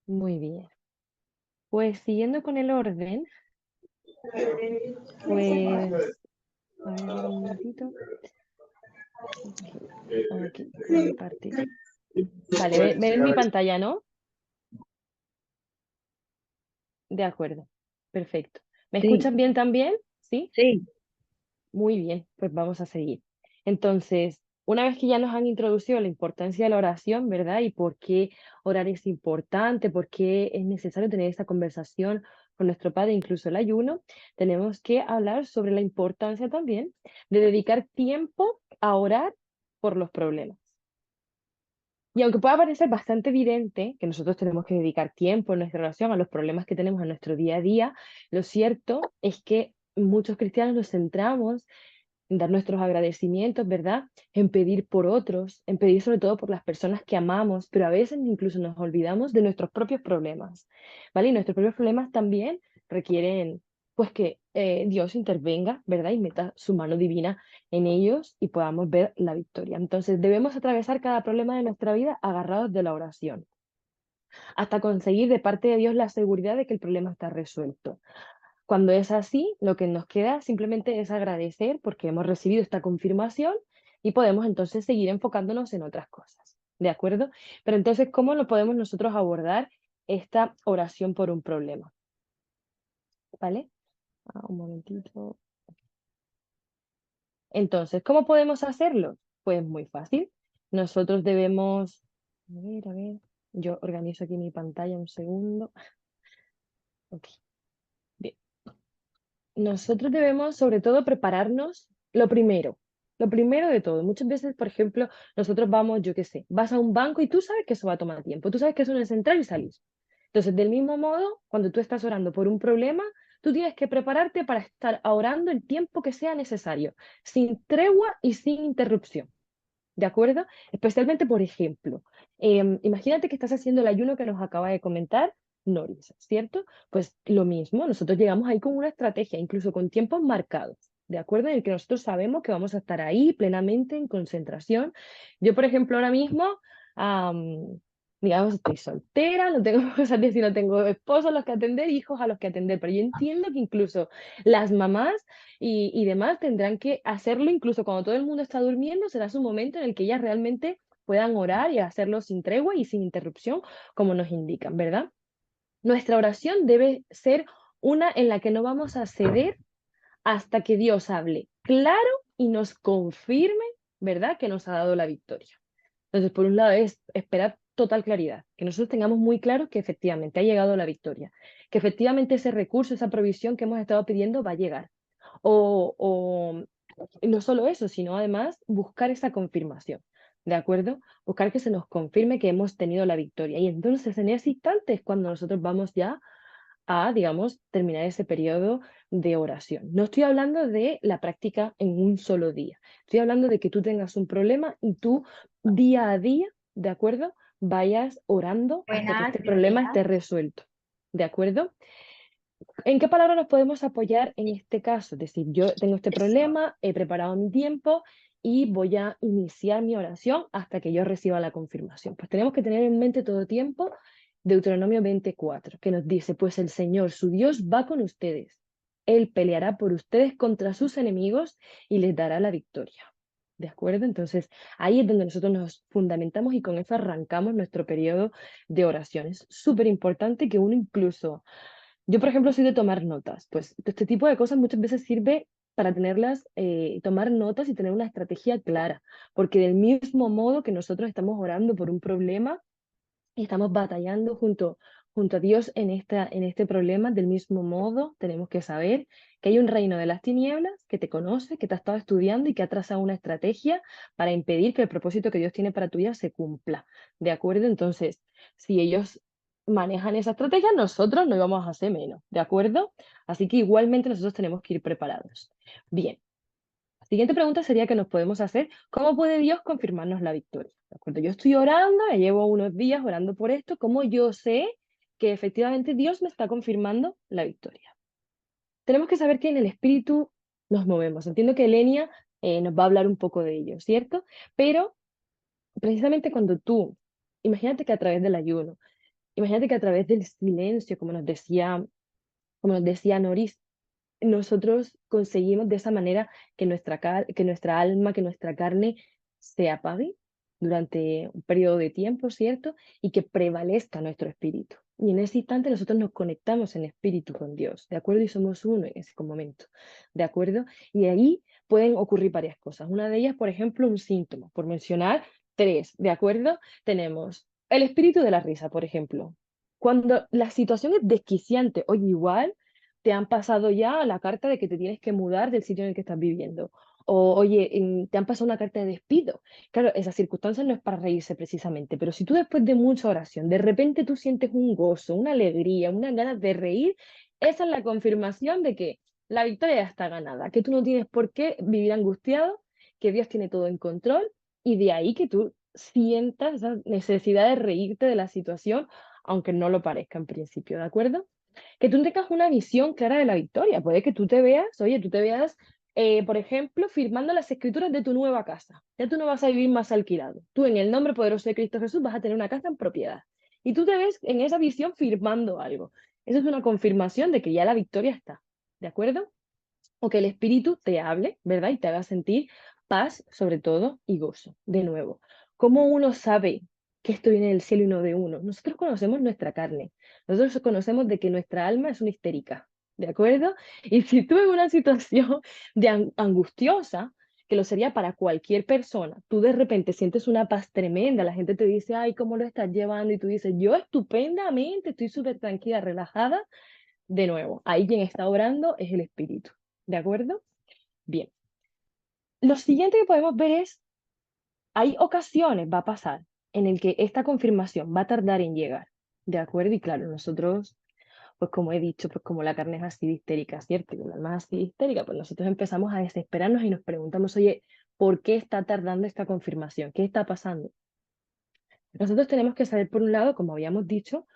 Muy bien. Pues siguiendo con el orden, pues, a ver un momentito. Ok, aquí, compartir. Vale, ven mi pantalla, ¿no? De acuerdo, perfecto. ¿Me Sí, escuchan bien también? ¿Sí? sí, Muy bien, pues vamos a seguir. Entonces, una vez que ya nos han introducido la importancia de la oración, ¿verdad? Y por qué orar es importante, por qué es necesario tener esta conversación con nuestro Padre, incluso el ayuno, tenemos que hablar sobre la importancia también de dedicar tiempo a orar por los problemas. Y aunque pueda parecer bastante evidente que nosotros tenemos que dedicar tiempo en nuestra relación a los problemas que tenemos en nuestro día a día, lo cierto es que muchos cristianos nos centramos en dar nuestros agradecimientos, ¿verdad? En pedir por otros, en pedir sobre todo por las personas que amamos, pero a veces incluso nos olvidamos de nuestros propios problemas, ¿vale? Y nuestros propios problemas también requieren, pues, que Dios intervenga, ¿verdad? Y meta su mano divina en ellos y podamos ver la victoria. Entonces, debemos atravesar cada problema de nuestra vida agarrados de la oración, hasta conseguir de parte de Dios la seguridad de que el problema está resuelto. Cuando es así, lo que nos queda simplemente es agradecer porque hemos recibido esta confirmación y podemos entonces seguir enfocándonos en otras cosas. ¿De acuerdo? Pero entonces, ¿cómo lo podemos nosotros abordar esta oración por un problema? ¿Vale? Un momentito. Entonces, ¿cómo podemos hacerlo? Pues muy fácil. Nosotros debemos, a ver, yo organizo aquí mi pantalla un segundo. Ok, bien. Nosotros debemos, sobre todo, prepararnos lo primero de todo. Muchas veces, por ejemplo, nosotros vamos, yo qué sé, vas a un banco y tú sabes que eso va a tomar tiempo, tú sabes que eso no es entrar y salir. Entonces, del mismo modo, cuando tú estás orando por un problema, tú tienes que prepararte para estar orando el tiempo que sea necesario, sin tregua y sin interrupción. ¿De acuerdo? Especialmente, por ejemplo, imagínate que estás haciendo el ayuno que nos acaba de comentar Noris, ¿cierto? Pues lo mismo, nosotros llegamos ahí con una estrategia, incluso con tiempos marcados, ¿de acuerdo? En el que nosotros sabemos que vamos a estar ahí plenamente en concentración. Yo, por ejemplo, ahora mismo, digamos, estoy soltera, no tengo cosas de decir, no tengo esposos a los que atender, hijos a los que atender, pero yo entiendo que incluso las mamás y demás tendrán que hacerlo incluso cuando todo el mundo está durmiendo, será su momento en el que ellas realmente puedan orar y hacerlo sin tregua y sin interrupción, como nos indican, ¿verdad? Nuestra oración debe ser una en la que no vamos a ceder hasta que Dios hable claro y nos confirme, ¿verdad?, que nos ha dado la victoria. Entonces, por un lado es esperar total claridad, que nosotros tengamos muy claro que efectivamente ha llegado la victoria, que efectivamente ese recurso, esa provisión que hemos estado pidiendo va a llegar. O no solo eso, sino además buscar esa confirmación, ¿de acuerdo? Buscar que se nos confirme que hemos tenido la victoria. Y entonces en ese instante es cuando nosotros vamos ya a, digamos, terminar ese periodo de oración. No estoy hablando de la práctica en un solo día. Estoy hablando de que tú tengas un problema y tú día a día, ¿de acuerdo? Vayas orando hasta que buenas, este problema bienvenida. esté resuelto. ¿De acuerdo? ¿En qué palabra nos podemos apoyar en este caso? Es decir, yo tengo este problema, he preparado mi tiempo y voy a iniciar mi oración hasta que yo reciba la confirmación. Pues tenemos que tener en mente todo tiempo Deuteronomio 24, que nos dice, pues el Señor, su Dios, va con ustedes. Él peleará por ustedes contra sus enemigos y les dará la victoria. ¿De acuerdo? Entonces, ahí es donde nosotros nos fundamentamos y con eso arrancamos nuestro periodo de oración. Es súper importante que uno incluso yo, por ejemplo, soy de tomar notas. Pues este tipo de cosas muchas veces sirve para tenerlas, tomar notas y tener una estrategia clara, porque del mismo modo que nosotros estamos orando por un problema y estamos batallando junto a Dios en este problema, del mismo modo tenemos que saber que hay un reino de las tinieblas que te conoce, que te ha estado estudiando y que ha trazado una estrategia para impedir que el propósito que Dios tiene para tu vida se cumpla. ¿De acuerdo? Entonces, si ellos manejan esa estrategia, nosotros no íbamos a hacer menos. ¿De acuerdo? Así que igualmente nosotros tenemos que ir preparados. Bien. La siguiente pregunta sería que nos podemos hacer, ¿cómo puede Dios confirmarnos la victoria? ¿De acuerdo? Yo estoy orando, ya llevo unos días orando por esto, ¿cómo yo sé que efectivamente Dios me está confirmando la victoria? Tenemos que saber que en el Espíritu nos movemos. Entiendo que Elenia nos va a hablar un poco de ello, ¿cierto? Pero precisamente cuando tú, imagínate que a través del ayuno, Imagínate que a través del silencio, como nos decía Noris, nosotros conseguimos de esa manera que que nuestra alma, que nuestra carne se apague durante un periodo de tiempo, ¿cierto? Y que prevalezca nuestro espíritu. Y en ese instante nosotros nos conectamos en espíritu con Dios, ¿de acuerdo? Y somos uno en ese momento, ¿de acuerdo? Y ahí pueden ocurrir varias cosas. Una de ellas, por ejemplo, un síntoma, por mencionar tres, ¿de acuerdo? Tenemos el espíritu de la risa, por ejemplo. Cuando la situación es desquiciante, oye, igual te han pasado ya la carta de que te tienes que mudar del sitio en el que estás viviendo. O, oye, te han pasado una carta de despido. Claro, esas circunstancias no es para reírse precisamente, pero si tú después de mucha oración, de repente tú sientes un gozo, una alegría, unas ganas de reír, esa es la confirmación de que la victoria ya está ganada, que tú no tienes por qué vivir angustiado, que Dios tiene todo en control y de ahí que tú sientas esa necesidad de reírte de la situación, aunque no lo parezca en principio, ¿de acuerdo? Que tú tengas una visión clara de la victoria. Puede que tú te veas, oye, tú te veas, por ejemplo, firmando las escrituras de tu nueva casa. Ya tú no vas a vivir más alquilado. Tú, en el nombre poderoso de Cristo Jesús, vas a tener una casa en propiedad. Y tú te ves en esa visión firmando algo. Eso es una confirmación de que ya la victoria está. ¿De acuerdo? O que el Espíritu te hable, ¿verdad? Y te haga sentir paz, sobre todo, y gozo. De nuevo, ¿cómo uno sabe que esto viene del cielo y no de uno? Nosotros conocemos nuestra carne. Nosotros conocemos de que nuestra alma es una histérica, ¿de acuerdo? Y si tú en una situación de angustiosa, que lo sería para cualquier persona, tú de repente sientes una paz tremenda, la gente te dice, ay, ¿cómo lo estás llevando? Y tú dices, yo estupendamente, estoy súper tranquila, relajada. De nuevo, ahí quien está orando es el Espíritu. ¿De acuerdo? Bien. Lo siguiente que podemos ver es, hay ocasiones, va a pasar, en el que esta confirmación va a tardar en llegar. ¿De acuerdo? Y claro, nosotros, pues como he dicho, pues como la carne es así de histérica, ¿cierto? Y la alma es así de histérica, pues nosotros empezamos a desesperarnos y nos preguntamos, oye, ¿por qué está tardando esta confirmación? ¿Qué está pasando? Nosotros tenemos que saber, por un lado, como habíamos dicho,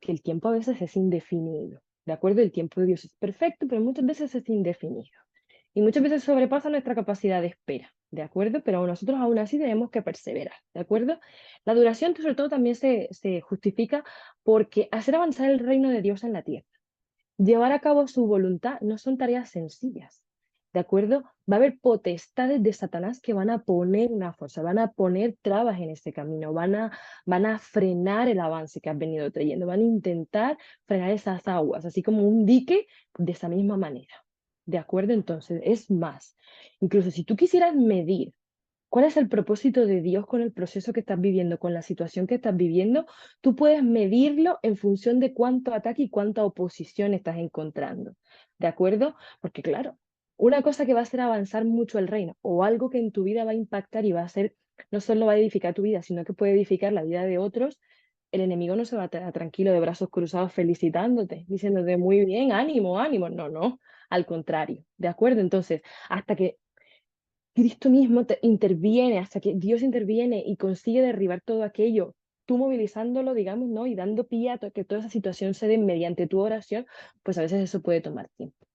que el tiempo a veces es indefinido. ¿De acuerdo? El tiempo de Dios es perfecto, pero muchas veces es indefinido. Y muchas veces sobrepasa nuestra capacidad de espera, ¿de acuerdo? Pero nosotros aún así tenemos que perseverar, ¿de acuerdo? La duración sobre todo también se justifica porque hacer avanzar el reino de Dios en la tierra, llevar a cabo su voluntad no son tareas sencillas, ¿de acuerdo? Va a haber potestades de Satanás que van a poner una fuerza, van a poner trabas en este camino, van a frenar el avance que has venido trayendo, van a intentar frenar esas aguas, así como un dique de esa misma manera. ¿De acuerdo? Entonces, es más, incluso si tú quisieras medir cuál es el propósito de Dios con el proceso que estás viviendo, con la situación que estás viviendo, tú puedes medirlo en función de cuánto ataque y cuánta oposición estás encontrando. ¿De acuerdo? Porque claro, una cosa que va a hacer avanzar mucho el reino o algo que en tu vida va a impactar y va a ser, no solo va a edificar tu vida, sino que puede edificar la vida de otros, el enemigo no se va a quedar tranquilo de brazos cruzados felicitándote, diciéndote muy bien, ánimo, ánimo. No, no, al contrario. ¿De acuerdo? Entonces, hasta que Cristo mismo interviene, hasta que Dios interviene y consigue derribar todo aquello, tú movilizándolo, digamos, ¿no? Y dando pie a que toda esa situación se dé mediante tu oración, pues a veces eso puede tomar tiempo.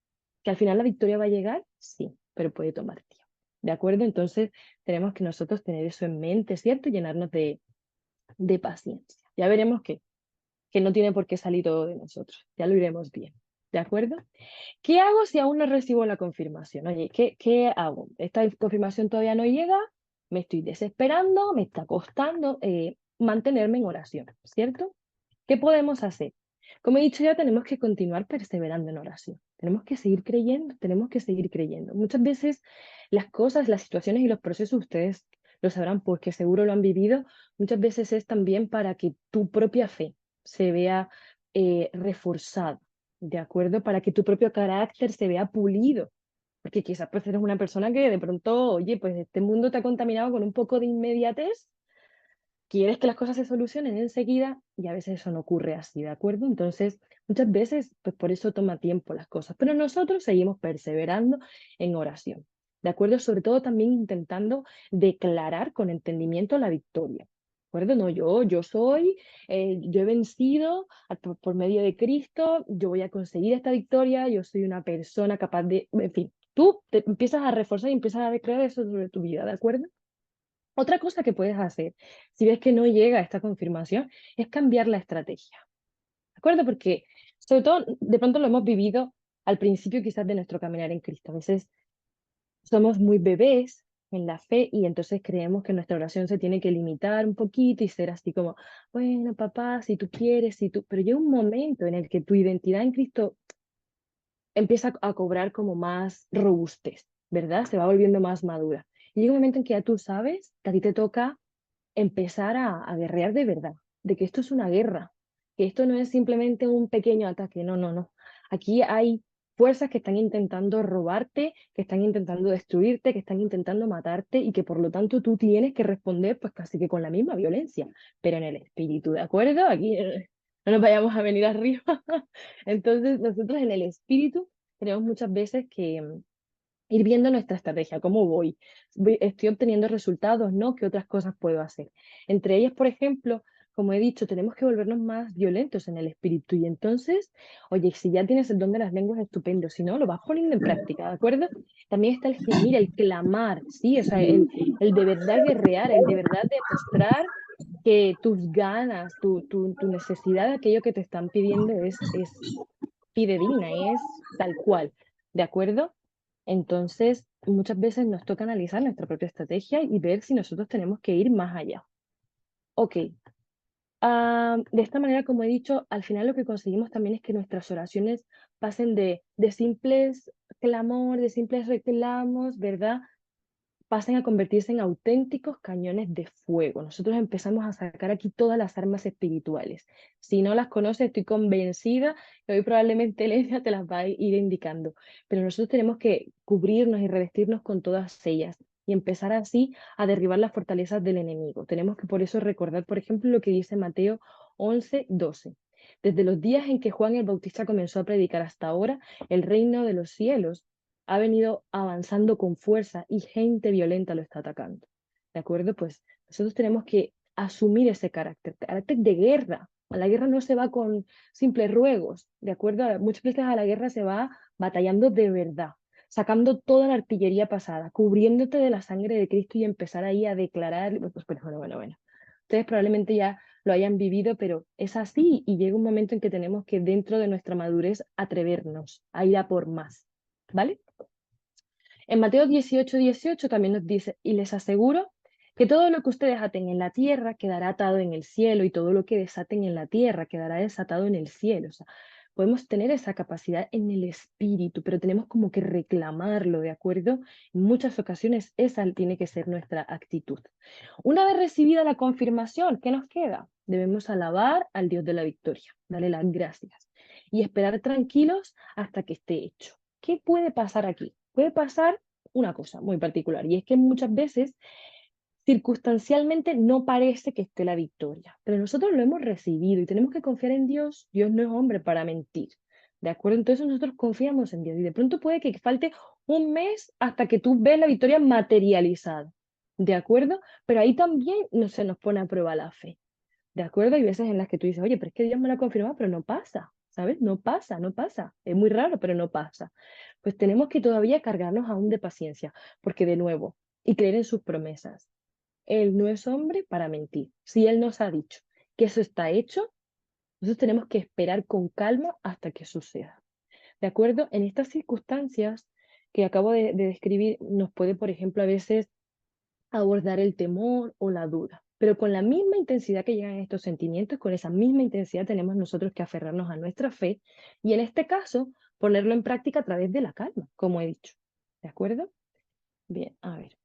¿Que al final la victoria va a llegar? Sí, pero puede tomar tiempo. ¿De acuerdo? Entonces tenemos que nosotros tener eso en mente, ¿cierto? Y llenarnos de paciencia. Ya veremos que no tiene por qué salir todo de nosotros. Ya lo iremos bien. ¿De acuerdo? ¿Qué hago si aún no recibo la confirmación? Oye, ¿qué hago? ¿Esta confirmación todavía no llega? Me estoy desesperando, me está costando mantenerme en oración, ¿cierto? ¿Qué podemos hacer? Como he dicho ya, tenemos que continuar perseverando en oración. Tenemos que seguir creyendo, tenemos que seguir creyendo. Muchas veces las cosas, las situaciones y los procesos, ustedes lo sabrán porque seguro lo han vivido, muchas veces es también para que tu propia fe se vea reforzada, ¿de acuerdo? Para que tu propio carácter se vea pulido. Porque quizás pues eres una persona que de pronto, oye, pues este mundo te ha contaminado con un poco de inmediatez, quieres que las cosas se solucionen enseguida y a veces eso no ocurre así, ¿de acuerdo? Entonces, muchas veces, pues por eso toma tiempo las cosas, pero nosotros seguimos perseverando en oración, ¿de acuerdo? Sobre todo también intentando declarar con entendimiento la victoria. ¿De acuerdo? No, yo he vencido por medio de Cristo, yo voy a conseguir esta victoria, yo soy una persona capaz de, en fin, tú te empiezas a reforzar y empiezas a declarar eso sobre tu vida, ¿de acuerdo? Otra cosa que puedes hacer, si ves que no llega esta confirmación, es cambiar la estrategia. ¿De acuerdo? Porque sobre todo de pronto lo hemos vivido al principio quizás de nuestro caminar en Cristo. A veces somos muy bebés en la fe y entonces creemos que nuestra oración se tiene que limitar un poquito y ser así como, bueno, papá, si tú quieres, si tú... Pero llega un momento en el que tu identidad en Cristo empieza a cobrar como más robustez, ¿verdad? Se va volviendo más madura. Y llega un momento en que ya tú sabes que a ti te toca empezar a guerrear de verdad, de que esto es una guerra, que esto no es simplemente un pequeño ataque, no, no, no. Aquí hay fuerzas que están intentando robarte, que están intentando destruirte, que están intentando matarte y que por lo tanto tú tienes que responder pues casi que con la misma violencia, pero en el espíritu, ¿de acuerdo? Aquí no nos vayamos a venir arriba. Entonces nosotros en el espíritu tenemos muchas veces que ir viendo nuestra estrategia, cómo voy, estoy obteniendo resultados, ¿no? ¿Qué otras cosas puedo hacer? Entre ellas, por ejemplo, como he dicho, tenemos que volvernos más violentos en el espíritu y entonces, oye, si ya tienes el don de las lenguas, estupendo, si no, lo vas poniendo en práctica, ¿de acuerdo? También está el gemir, el clamar, ¿sí? O sea, el de verdad guerrear, el de verdad demostrar que tus ganas, tu necesidad de aquello que te están pidiendo es fidedigna, es tal cual, ¿de acuerdo? Entonces, muchas veces nos toca analizar nuestra propia estrategia y ver si nosotros tenemos que ir más allá. Ok, de esta manera, como he dicho, al final lo que conseguimos también es que nuestras oraciones pasen de simples clamor, de simples reclamos, ¿verdad? Pasen a convertirse en auténticos cañones de fuego. Nosotros empezamos a sacar aquí todas las armas espirituales. Si no las conoces, estoy convencida que hoy probablemente Elena te las va a ir indicando. Pero nosotros tenemos que cubrirnos y revestirnos con todas ellas y empezar así a derribar las fortalezas del enemigo. Tenemos que por eso recordar, por ejemplo, lo que dice Mateo 11:12. Desde los días en que Juan el Bautista comenzó a predicar hasta ahora, el reino de los cielos ha venido avanzando con fuerza y gente violenta lo está atacando. ¿De acuerdo? Pues nosotros tenemos que asumir ese carácter de guerra. A la guerra no se va con simples ruegos, ¿de acuerdo? Muchas veces a la guerra se va batallando de verdad, sacando toda la artillería pasada, cubriéndote de la sangre de Cristo y empezar ahí a declarar, pues bueno, bueno, bueno. Ustedes probablemente ya lo hayan vivido, pero es así y llega un momento en que tenemos que dentro de nuestra madurez atrevernos a ir a por más, ¿vale? En Mateo 18:18 también nos dice, y les aseguro que todo lo que ustedes aten en la tierra quedará atado en el cielo y todo lo que desaten en la tierra quedará desatado en el cielo. O sea, podemos tener esa capacidad en el espíritu, pero tenemos como que reclamarlo, ¿de acuerdo? En muchas ocasiones esa tiene que ser nuestra actitud. Una vez recibida la confirmación, ¿qué nos queda? Debemos alabar al Dios de la victoria, darle las gracias y esperar tranquilos hasta que esté hecho. ¿Qué puede pasar aquí? Puede pasar una cosa muy particular y es que muchas veces circunstancialmente no parece que esté la victoria, pero nosotros lo hemos recibido y tenemos que confiar en Dios. Dios no es hombre para mentir, ¿de acuerdo? Entonces nosotros confiamos en Dios y de pronto puede que falte un mes hasta que tú ves la victoria materializada, ¿de acuerdo? Pero ahí también no se nos pone a prueba la fe. ¿De acuerdo? Hay veces en las que tú dices, oye, pero es que Dios me lo ha confirmado, pero no pasa, ¿sabes? No pasa, no pasa. Es muy raro, pero no pasa. Pues tenemos que todavía cargarnos aún de paciencia, porque de nuevo, y creer en sus promesas. Él no es hombre para mentir. Si Él nos ha dicho que eso está hecho, nosotros tenemos que esperar con calma hasta que suceda. ¿De acuerdo? En estas circunstancias que acabo de describir, nos puede, por ejemplo, a veces abordar el temor o la duda. Pero con la misma intensidad que llegan estos sentimientos, con esa misma intensidad tenemos nosotros que aferrarnos a nuestra fe y en este caso ponerlo en práctica a través de la calma, como he dicho. ¿De acuerdo? Bien, a ver.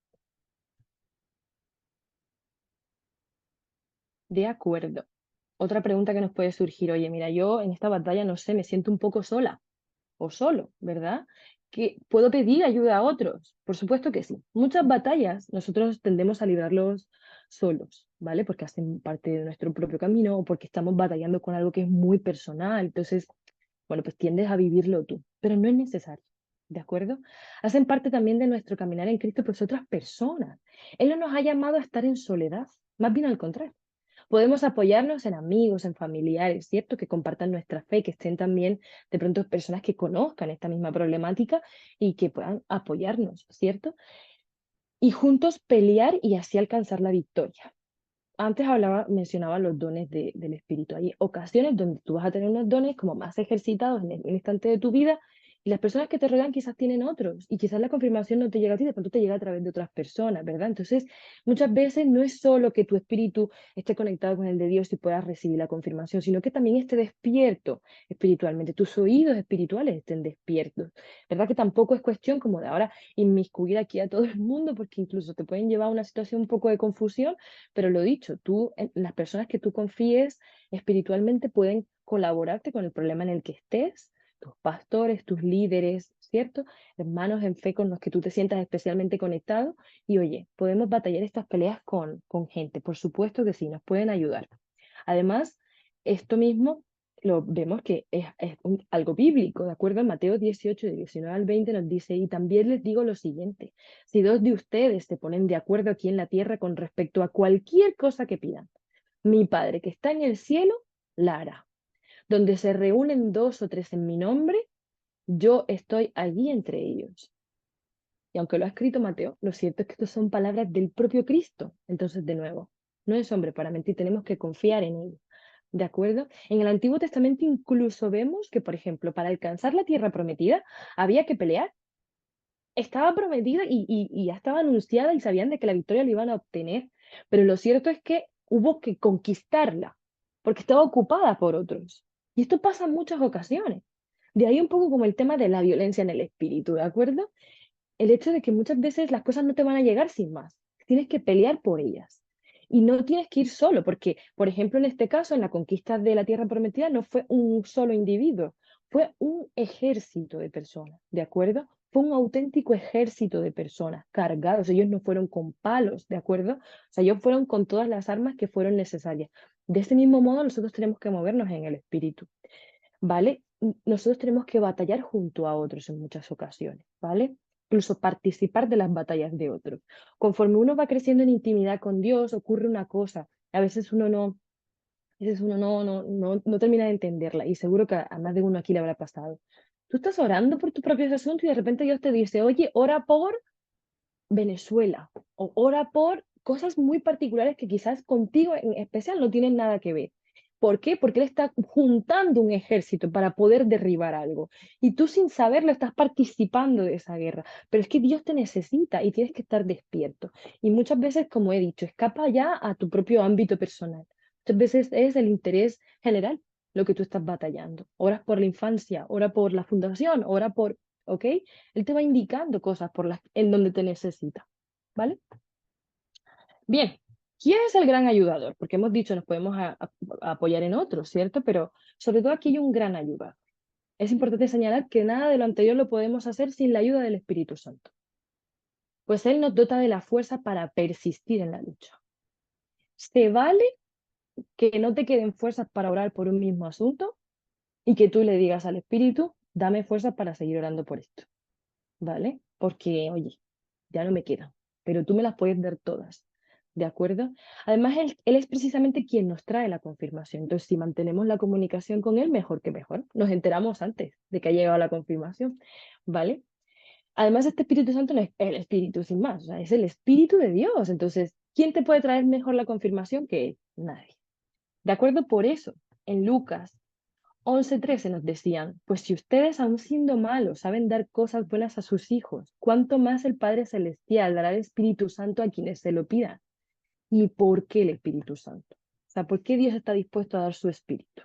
De acuerdo. Otra pregunta que nos puede surgir, oye, mira, yo en esta batalla no sé, me siento un poco sola o solo, ¿verdad? ¿Que puedo pedir ayuda a otros? Por supuesto que sí. Muchas batallas nosotros tendemos a librarlos solos, ¿vale? Porque hacen parte de nuestro propio camino o porque estamos batallando con algo que es muy personal. Entonces, bueno, pues tiendes a vivirlo tú, pero no es necesario, ¿de acuerdo? Hacen parte también de nuestro caminar en Cristo, pues otras personas. Él no nos ha llamado a estar en soledad, más bien al contrario. Podemos apoyarnos en amigos, en familiares, ¿cierto? Que compartan nuestra fe, que estén también de pronto personas que conozcan esta misma problemática y que puedan apoyarnos, ¿cierto? y juntos pelear y así alcanzar la victoria. Antes mencionaba los dones del espíritu. Hay ocasiones donde tú vas a tener unos dones como más ejercitados en el instante de tu vida y las personas que te rodean quizás tienen otros y quizás la confirmación no te llega a ti, de pronto te llega a través de otras personas, ¿verdad? Entonces, muchas veces no es solo que tu espíritu esté conectado con el de Dios y puedas recibir la confirmación, sino que también esté despierto espiritualmente, tus oídos espirituales estén despiertos, ¿verdad? Que tampoco es cuestión como de ahora inmiscuir aquí a todo el mundo porque incluso te pueden llevar a una situación un poco de confusión, pero lo dicho, las personas que tú confíes espiritualmente pueden colaborarte con el problema en el que estés, tus pastores, tus líderes, ¿cierto? Hermanos en fe con los que tú te sientas especialmente conectado. Y oye, podemos batallar estas peleas con gente, por supuesto que sí, nos pueden ayudar. Además, esto mismo lo vemos que es algo bíblico, ¿de acuerdo? En Mateo 18, de 19 al 20 nos dice, y también les digo lo siguiente, si dos de ustedes se ponen de acuerdo aquí en la tierra con respecto a cualquier cosa que pidan, mi Padre que está en el cielo, la hará. Donde se reúnen dos o tres en mi nombre, yo estoy allí entre ellos. Y aunque lo ha escrito Mateo, lo cierto es que estas son palabras del propio Cristo. Entonces, de nuevo, no es hombre para mentir, tenemos que confiar en él. ¿De acuerdo? En el Antiguo Testamento incluso vemos que, por ejemplo, para alcanzar la tierra prometida había que pelear. Estaba prometida y ya estaba anunciada y sabían de que la victoria la iban a obtener. Pero lo cierto es que hubo que conquistarla porque estaba ocupada por otros. Y esto pasa en muchas ocasiones. De ahí un poco como el tema de la violencia en el espíritu, ¿de acuerdo? El hecho de que muchas veces las cosas no te van a llegar sin más. Tienes que pelear por ellas. Y no tienes que ir solo, porque, por ejemplo, en este caso, en la conquista de la tierra prometida, no fue un solo individuo, fue un ejército de personas, ¿de acuerdo? Fue un auténtico ejército de personas cargados. Ellos no fueron con palos, ¿de acuerdo? O sea, ellos fueron con todas las armas que fueron necesarias. De ese mismo modo, nosotros tenemos que movernos en el espíritu, ¿vale? Nosotros tenemos que batallar junto a otros en muchas ocasiones, ¿vale? Incluso participar de las batallas de otros. Conforme uno va creciendo en intimidad con Dios, ocurre una cosa. A veces uno no termina de entenderla y seguro que a más de uno aquí le habrá pasado. Tú estás orando por tus propios asuntos y de repente Dios te dice, oye, ora por Venezuela o ora por cosas muy particulares que quizás contigo en especial no tienen nada que ver. ¿Por qué? Porque Él está juntando un ejército para poder derribar algo. Y tú sin saberlo estás participando de esa guerra. Pero es que Dios te necesita y tienes que estar despierto. Y muchas veces, como he dicho, escapa ya a tu propio ámbito personal. Muchas veces es el interés general lo que tú estás batallando. Oras por la infancia, ora por la fundación, ora por, ¿ok? Él te va indicando cosas en donde te necesita, ¿vale? Bien, ¿quién es el gran ayudador? Porque hemos dicho, nos podemos apoyar en otros, ¿cierto? Pero sobre todo aquí hay un gran ayudador. Es importante señalar que nada de lo anterior lo podemos hacer sin la ayuda del Espíritu Santo, pues Él nos dota de la fuerza para persistir en la lucha. Se vale que no te queden fuerzas para orar por un mismo asunto y que tú le digas al Espíritu, dame fuerzas para seguir orando por esto, ¿vale? Porque, oye, ya no me quedan, pero tú me las puedes dar todas, ¿de acuerdo? Además, él es precisamente quien nos trae la confirmación. Entonces, si mantenemos la comunicación con él, mejor que mejor. Nos enteramos antes de que ha llegado la confirmación, ¿vale? Además, este Espíritu Santo no es el Espíritu sin más, o sea, es el Espíritu de Dios. Entonces, ¿quién te puede traer mejor la confirmación que él? Nadie. ¿De acuerdo? Por eso, en Lucas 11:13 nos decían, pues si ustedes aun siendo malos saben dar cosas buenas a sus hijos, ¿cuánto más el Padre Celestial dará el Espíritu Santo a quienes se lo pidan? ¿Y por qué el Espíritu Santo? O sea, ¿por qué Dios está dispuesto a dar su Espíritu?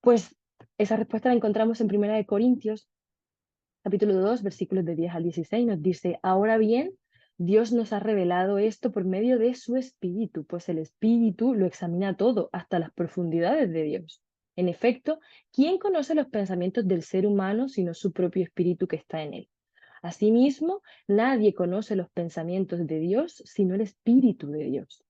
Pues esa respuesta la encontramos en 1 Corintios, capítulo 2, versículos de 10 al 16, nos dice, ahora bien, Dios nos ha revelado esto por medio de su Espíritu, pues el Espíritu lo examina todo, hasta las profundidades de Dios. En efecto, ¿quién conoce los pensamientos del ser humano sino su propio Espíritu que está en él? Asimismo, nadie conoce los pensamientos de Dios sino el Espíritu de Dios.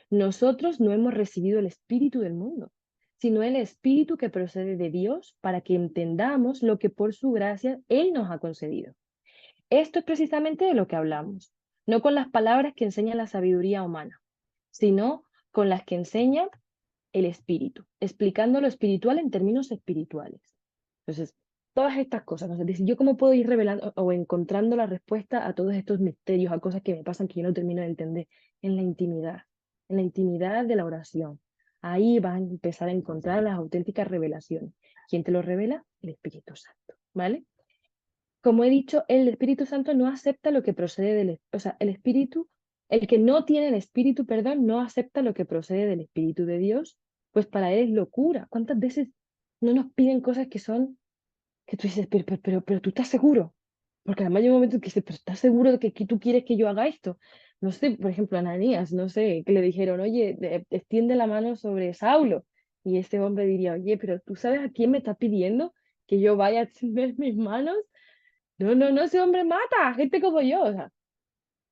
Nosotros no hemos recibido el Espíritu del mundo, sino el Espíritu que procede de Dios para que entendamos lo que por su gracia Él nos ha concedido. Esto es precisamente de lo que hablamos, no con las palabras que enseña la sabiduría humana, sino con las que enseña el Espíritu, explicando lo espiritual en términos espirituales. Entonces, Todas estas cosas, ¿no? Es decir, yo cómo puedo ir revelando o encontrando la respuesta a todos estos misterios, a cosas que me pasan que yo no termino de entender en la intimidad de la oración. Ahí vas a empezar a encontrar las auténticas revelaciones. ¿Quién te lo revela? El Espíritu Santo, ¿vale? Como he dicho, el Espíritu Santo no acepta lo que procede o sea, el Espíritu, el que no tiene el Espíritu, perdón, no acepta lo que procede del Espíritu de Dios, pues para él es locura. ¿Cuántas veces no nos piden cosas que son que tú dices, pero tú estás seguro? Porque además hay un momento en que dices, pero ¿estás seguro de que tú quieres que yo haga esto? No sé, por ejemplo, a Ananías, no sé, que le dijeron, oye, extiende la mano sobre Saulo. Y ese hombre diría, oye, pero ¿tú sabes a quién me está pidiendo que yo vaya a extender mis manos? No, no, no, ese hombre mata a gente como yo. O sea,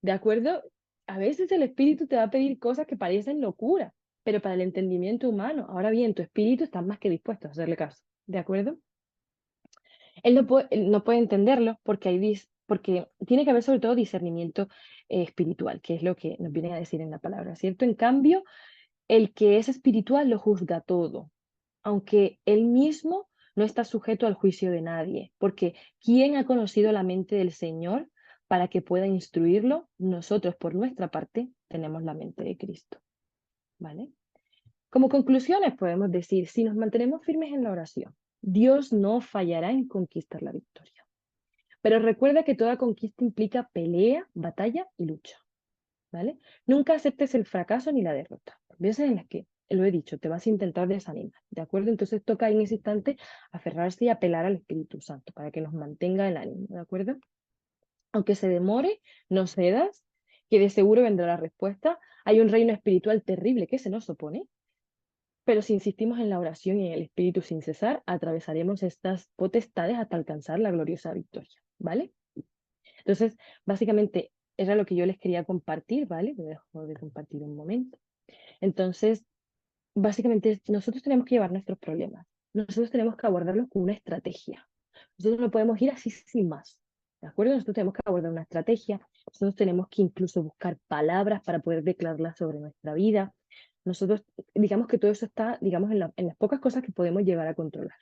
¿de acuerdo? A veces el espíritu te va a pedir cosas que parecen locura, pero para el entendimiento humano. Ahora bien, tu espíritu está más que dispuesto a hacerle caso. ¿De acuerdo? Él no puede entenderlo porque, porque tiene que haber sobre todo discernimiento espiritual, que es lo que nos viene a decir en la palabra, ¿cierto? En cambio, el que es espiritual lo juzga todo, aunque él mismo no está sujeto al juicio de nadie, porque ¿quién ha conocido la mente del Señor para que pueda instruirlo? Nosotros, por nuestra parte, tenemos la mente de Cristo, ¿vale? Como conclusiones podemos decir, si nos mantenemos firmes en la oración, Dios no fallará en conquistar la victoria. Pero recuerda que toda conquista implica pelea, batalla y lucha, ¿vale? Nunca aceptes el fracaso ni la derrota. Hay veces en las que, lo he dicho, te vas a intentar desanimar, ¿de acuerdo? Entonces toca en ese instante aferrarse y apelar al Espíritu Santo para que nos mantenga el ánimo, ¿de acuerdo? Aunque se demore, no cedas, que de seguro vendrá la respuesta. Hay un reino espiritual terrible que se nos opone, pero si insistimos en la oración y en el Espíritu sin cesar, atravesaremos estas potestades hasta alcanzar la gloriosa victoria, ¿vale? Entonces, básicamente, era lo que yo les quería compartir, ¿vale? Me dejo de compartir un momento. Entonces, básicamente, nosotros tenemos que llevar nuestros problemas. Nosotros tenemos que abordarlos con una estrategia. Nosotros no podemos ir así sin más. ¿De acuerdo? Nosotros tenemos que abordar una estrategia. Nosotros tenemos que incluso buscar palabras para poder declararlas sobre nuestra vida. Nosotros, digamos que todo eso está, digamos, en las pocas cosas que podemos llegar a controlar.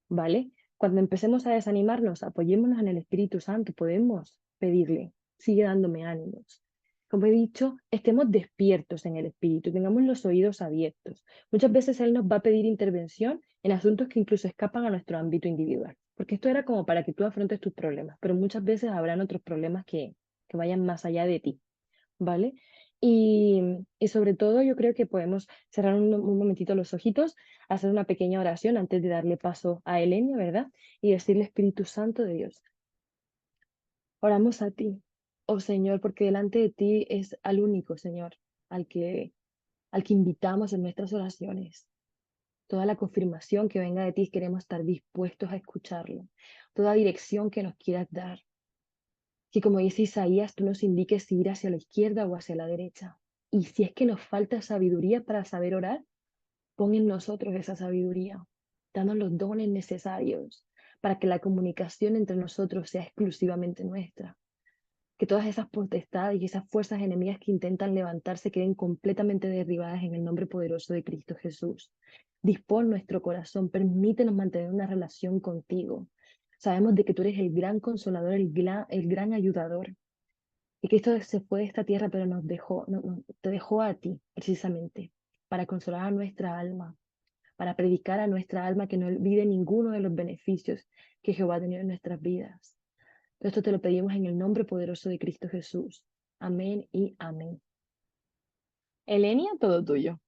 ¿Vale? Cuando empecemos a desanimarnos, apoyémonos en el Espíritu Santo, podemos pedirle, sigue dándome ánimos. Como he dicho, estemos despiertos en el Espíritu, tengamos los oídos abiertos. Muchas veces Él nos va a pedir intervención en asuntos que incluso escapan a nuestro ámbito individual, porque esto era como para que tú afrontes tus problemas, pero muchas veces habrán otros problemas que vayan más allá de ti. ¿Vale? Y sobre todo yo creo que podemos cerrar un momentito los ojitos, hacer una pequeña oración antes de darle paso a Elenia, ¿verdad? Y decirle Espíritu Santo de Dios, oramos a ti, oh Señor, porque delante de ti es al único, Señor, al que, al que invitamos en nuestras oraciones. Toda la confirmación que venga de ti, queremos estar dispuestos a escucharlo. Toda dirección que nos quieras dar. Que como dice Isaías, tú nos indiques si ir hacia la izquierda o hacia la derecha. Y si es que nos falta sabiduría para saber orar, pon en nosotros esa sabiduría. Danos los dones necesarios para que la comunicación entre nosotros sea exclusivamente nuestra. Que todas esas potestades y esas fuerzas enemigas que intentan levantarse queden completamente derribadas en el nombre poderoso de Cristo Jesús. Dispón nuestro corazón, permítenos mantener una relación contigo. Sabemos de que tú eres el gran consolador, el gran ayudador. Y Cristo se fue de esta tierra, pero nos dejó, te dejó a ti, precisamente, para consolar a nuestra alma, para predicar a nuestra alma que no olvide ninguno de los beneficios que Jehová ha tenido en nuestras vidas. Todo esto te lo pedimos en el nombre poderoso de Cristo Jesús. Amén y amén. Elenia, todo tuyo.